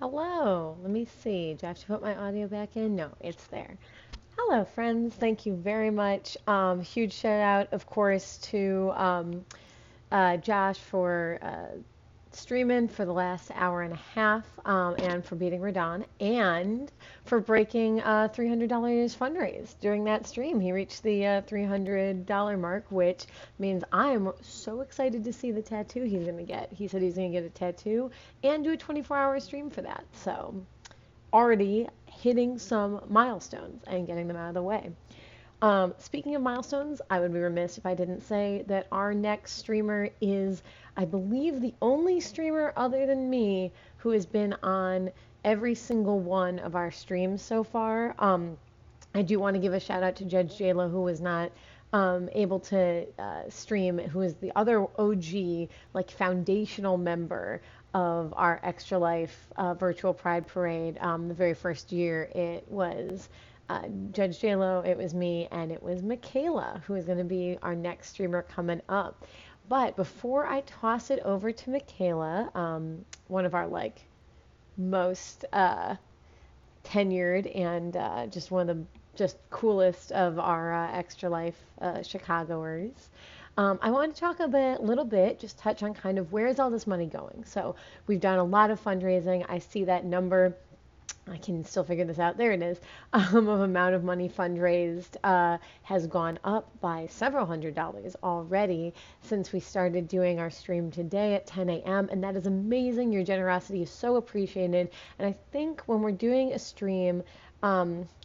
Hello. Let me see. Do I have to put my audio back in? No, it's there. Hello, friends. Thank you very much. Huge shout out, of course, to Josh for streaming for the last hour and a half and for beating Radon and for breaking $300 fundraise during that stream. He reached the $300 mark, which means I'm so excited to see the tattoo he's going to get. He said he's going to get a tattoo and do a 24-hour stream for that. So already hitting some milestones and getting them out of the way. Speaking of milestones, I would be remiss if I didn't say that our next streamer is, I believe, the only streamer other than me who has been on every single one of our streams so far. I do want to give a shout out to Judge JLo, who was not able to stream, who is the other OG, like foundational member of our Extra Life virtual Pride Parade. The very first year, it was Judge JLo, it was me, and it was Michaela, who is going to be our next streamer coming up. But before I toss it over to Michaela, one of our most tenured and just one of the just coolest of our Extra Life Chicagoers. I want to talk little bit, just touch on kind of where is all this money going. So we've done a lot of fundraising. I see that number. I can still figure this out. There it is. Of amount of money fundraised has gone up by several $100s already since we started doing our stream today at 10 a.m. And that is amazing. Your generosity is so appreciated. And I think when we're doing a stream,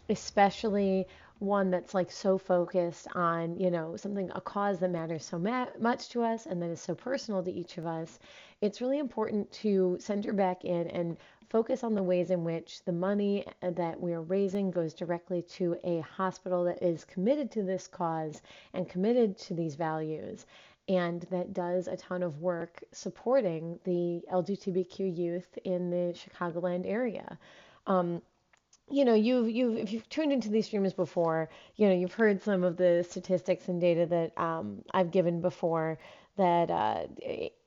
especially one that's like so focused on, something, a cause that matters so much to us and that is so personal to each of us, it's really important to center back in and focus on the ways in which the money that we are raising goes directly to a hospital that is committed to this cause and committed to these values and that does a ton of work supporting the LGBTQ youth in the Chicagoland area. Um, you've if you've tuned into these streams before, you've heard some of the statistics and data that I've given before. That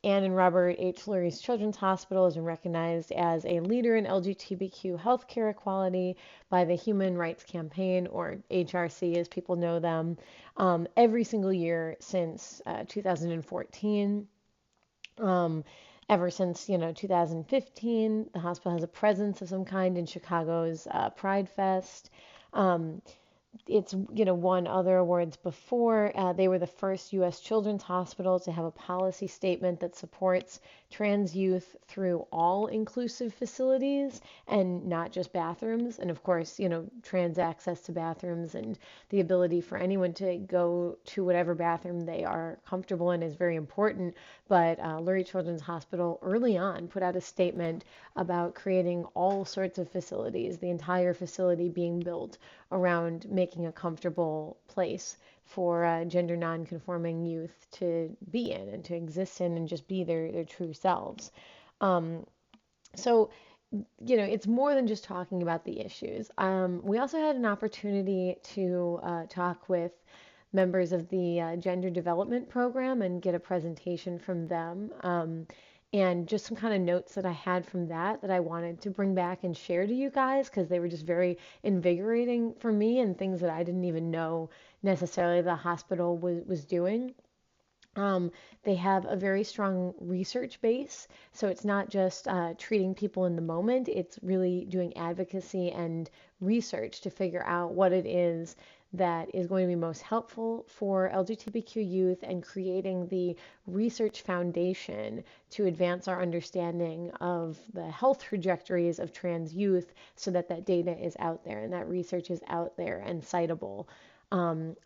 Ann and Robert H. Lurie's Children's Hospital has been recognized as a leader in LGBTQ healthcare equality by the Human Rights Campaign, or HRC as people know them, every single year since 2014. Um, Ever since 2015, the hospital has a presence of some kind in Chicago's Pride Fest. Um, it's won other awards before. They were the first U.S. children's hospital to have a policy statement that supports trans youth through all inclusive facilities and not just bathrooms. And of course, trans access to bathrooms and the ability for anyone to go to whatever bathroom they are comfortable in is very important. But Lurie Children's Hospital early on put out a statement about creating all sorts of facilities, the entire facility being built around making a comfortable place for gender non-conforming youth to be in and to exist in and just be their true selves. Um, so, it's more than just talking about the issues. We also had an opportunity to talk with members of the Gender Development Program and get a presentation from them. And just some kind of notes that I had from that I wanted to bring back and share to you guys because they were just very invigorating for me and things that I didn't even know necessarily the hospital was doing. They have a very strong research base, so it's not just treating people in the moment, it's really doing advocacy and research to figure out what it is that is going to be most helpful for LGBTQ youth and creating the research foundation to advance our understanding of the health trajectories of trans youth so that that data is out there and that research is out there and citable.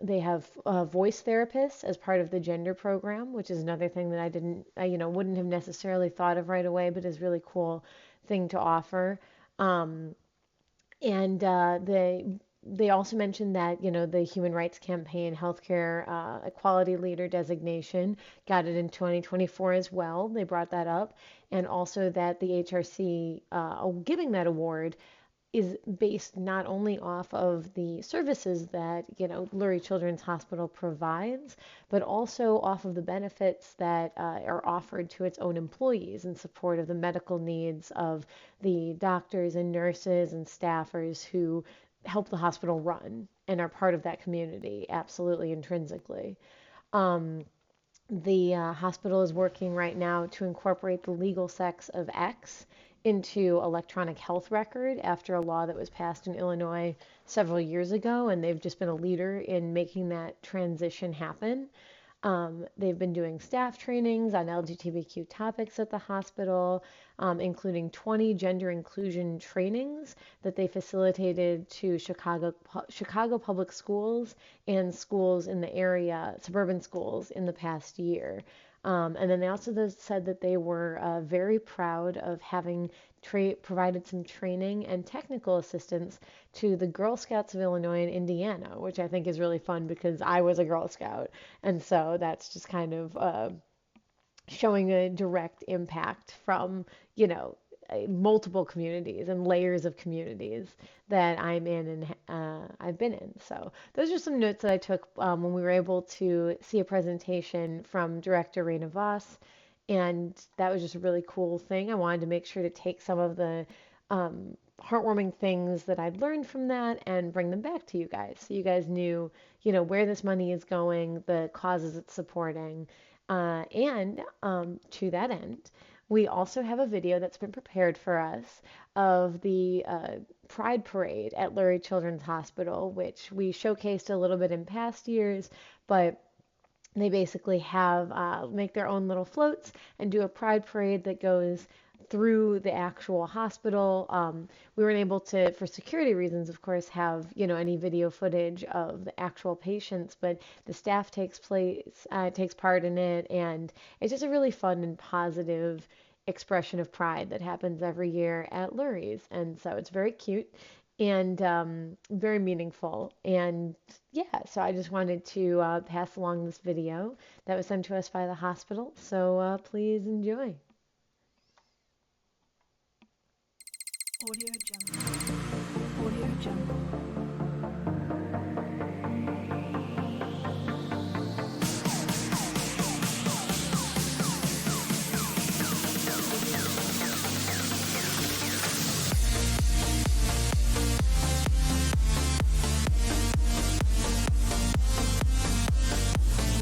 They have voice therapists as part of the gender program, which is another thing that wouldn't have necessarily thought of right away, but is really cool thing to offer. And they also mentioned that the Human Rights Campaign Healthcare Equality Leader designation got it in 2024 as well. They brought that up, and also that the HRC giving that award is based not only off of the services that, Lurie Children's Hospital provides, but also off of the benefits that are offered to its own employees in support of the medical needs of the doctors and nurses and staffers who help the hospital run and are part of that community, absolutely intrinsically. Um, the hospital is working right now to incorporate the legal sex of X into electronic health record after a law that was passed in Illinois several years ago, and they've just been a leader in making that transition happen. They've been doing staff trainings on LGBTQ topics at the hospital, including 20 gender inclusion trainings that they facilitated to Chicago public schools and schools in the area, suburban schools, in the past year. And then they also said that they were very proud of having provided some training and technical assistance to the Girl Scouts of Illinois and Indiana, which I think is really fun because I was a Girl Scout. And so that's just kind of showing a direct impact from, you know, multiple communities and layers of communities that I'm in and I've been in. So those are some notes that I took when we were able to see a presentation from director Raina Voss, and that was just a really cool thing. I wanted to make sure to take some of the heartwarming things that I'd learned from that and bring them back to you guys, so you guys knew, where this money is going, the causes it's supporting, and to that end, we also have a video that's been prepared for us of the Pride Parade at Lurie Children's Hospital, which we showcased a little bit in past years, but they basically have make their own little floats and do a pride parade that goes through the actual hospital. We weren't able to, for security reasons, of course, have any video footage of the actual patients, but the staff takes part in it, and it's just a really fun and positive expression of pride that happens every year at Lurie's, and so it's very cute and very meaningful. And yeah, so I just wanted to pass along this video that was sent to us by the hospital. So please enjoy. Audio Jungle. Audio Jungle. Audio Jungle.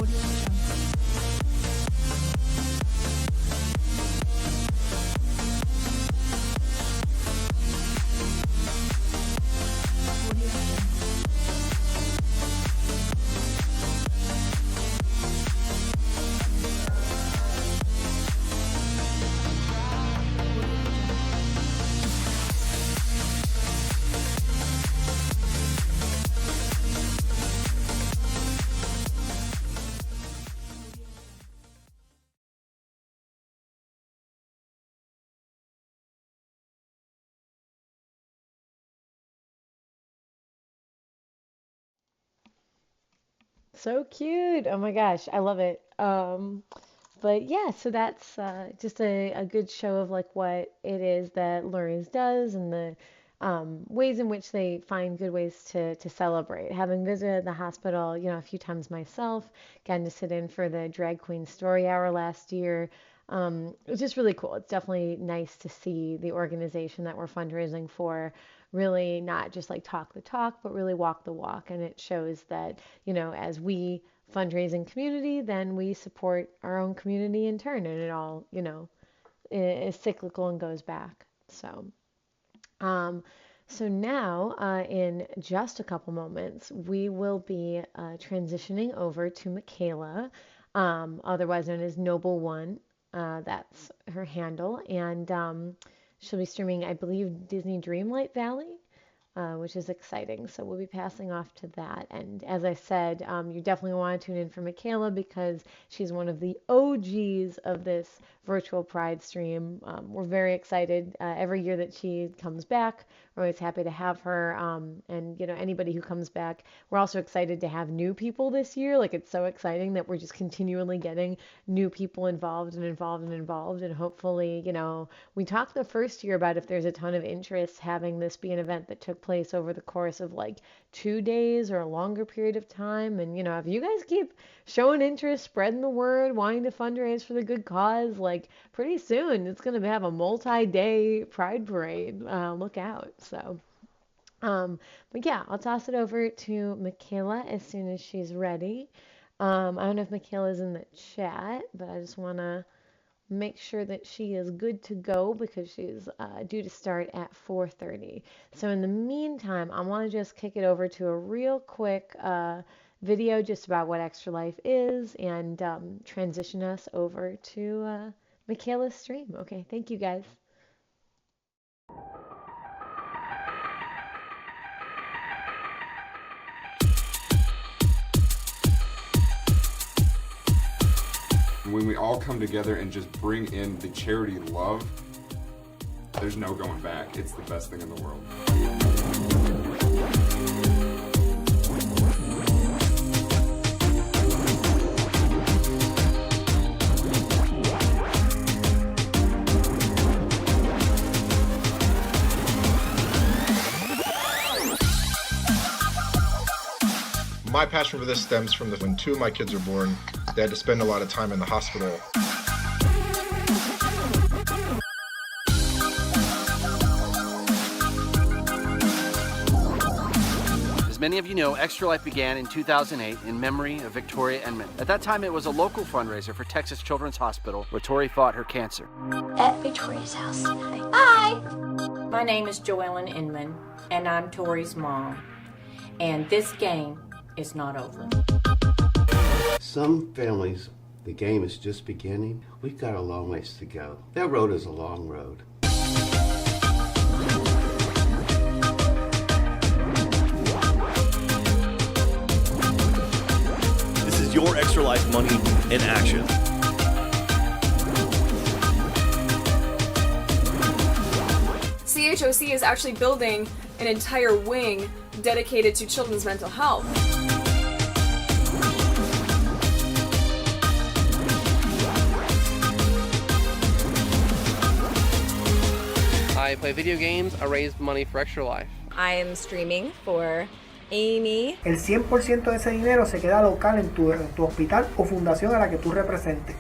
Audio Jungle. So cute. Oh my gosh, I love it. But yeah, so that's just a good show of like what it is that Lurie's does and the ways in which they find good ways to celebrate. Having visited the hospital, a few times myself, gotten to sit in for the Drag Queen Story Hour last year. It was just really cool. It's definitely nice to see the organization that we're fundraising for really not just like talk the talk, but really walk the walk. And it shows that, as we fundraising community, then we support our own community in turn, and it all, is cyclical and goes back. Um, so now, in just a couple moments, we will be transitioning over to Michaela, otherwise known as Noble One. That's her handle, and she'll be streaming, I believe, Disney Dreamlight Valley, which is exciting. So we'll be passing off to that. And as I said, you definitely want to tune in for Michaela because she's one of the OGs of this virtual Pride stream. We're very excited every year that she comes back. We're always happy to have her. And, anybody who comes back, we're also excited to have new people this year. Like, it's so exciting that we're just continually getting new people involved and involved and involved. And hopefully, we talked the first year about if there's a ton of interest, having this be an event that took place over the course of like 2 days or a longer period of time. And, if you guys keep showing interest, spreading the word, wanting to fundraise for the good cause, like pretty soon it's going to have a multi-day pride parade. Look out. So, but yeah, I'll toss it over to Michaela as soon as she's ready. I don't know if Michaela's in the chat, but I just want to make sure that she is good to go because she's due to start at 4:30. So in the meantime, I want to just kick it over to a real quick video just about what Extra Life is and transition us over to Michaela's stream. Okay, thank you guys. When we all come together and just bring in the charity love, there's no going back. It's the best thing in the world. My passion for this stems from when two of my kids were born, they had to spend a lot of time in the hospital. As many of you know, Extra Life began in 2008 in memory of Victoria Enman. At that time, it was a local fundraiser for Texas Children's Hospital, where Tori fought her cancer. At Victoria's house. Hi! My name is Joellen Inman, and I'm Tori's mom. And this game is not over. Some families, the game is just beginning. We've got a long ways to go. That road is a long road. This is your Extra Life money in action. CHOC is actually building an entire wing dedicated to children's mental health. I play video games. I raise money for Extra Life. I am streaming for Amy. El 100% de ese dinero se queda local en tu hospital o fundación a la que tú representes.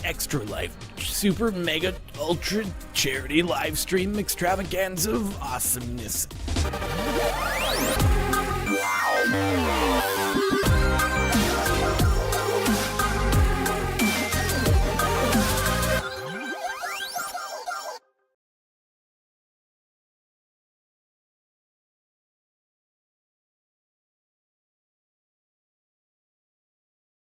Extra Life Super Mega Ultra Charity Live Stream Extravaganza of Awesomeness.